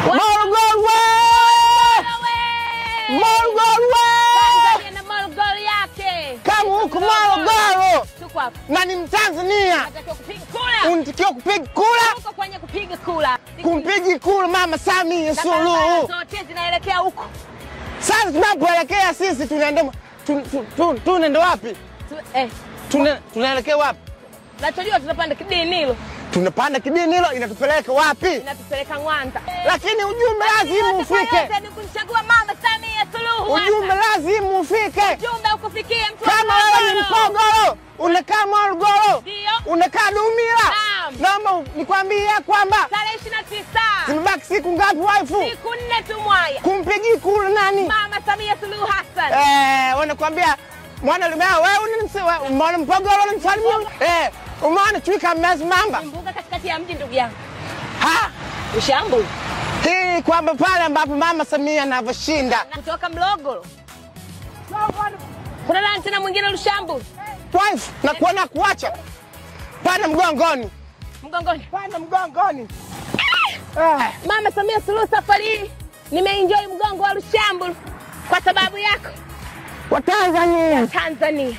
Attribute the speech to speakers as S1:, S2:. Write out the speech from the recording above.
S1: Morogoro! Morogoro!
S2: Tanzania na Morogoro yake.
S1: Kama huko Morogoro.
S2: Tuko hapa.
S1: Na ni Mtanzania.
S2: Unatakiwa kupiga kura.
S1: Unatakiwa kupiga kura.
S2: Tuko kwenye kupiga kura.
S1: Kumpiga kura Mama Samia Suluhu.
S2: Zote zinaelekea huko.
S1: Sasa tunapoelekea sisi tunaenda wapi? Tunaelekea wapi?
S2: Natujua tunapanda kidini hilo.
S1: Tunapanda kidini hilo inatupeleka wapi?
S2: Inatupeleka Mwanza.
S1: Lakini ujumbe lazima ufike.
S2: Ni kumchagua Mama Samia Suluhu.
S1: Ujumbe lazima ufike.
S2: Ujumbe ukufikie mtu.
S1: Kama wewe ni Mpogoro, unakaa Morogoro, unakaa Dumila. Naomba nikwambie kwamba
S2: tarehe 29.
S1: zimebaki siku ngapi waifu?
S2: Siku 4 tu mwaya.
S1: Kumpigia kura nani?
S2: Mama Samia Suluhu Hassan.
S1: Wanakuambia mwana limea wewe unamsewa, mwana Mpogoro unamsalimia. Umeona tuika mamba.
S2: Mbuga katikati ya mji ndugu yangu.
S1: Ushambu. Hii kwamba pale ambapo Mama Samia anavyoshinda.
S2: Kutoka Morogoro. Kuna nani tena mwingine Lushambu?
S1: Wife, na kuona kuacha. Pana mgongoni.
S2: Mgongoni.
S1: Pana mgongoni.
S2: Mama Samia Suluhu safari nimeenjoy mgongo wa Lushambu kwa sababu yako.
S1: Wa Tanzania.
S2: Tanzania.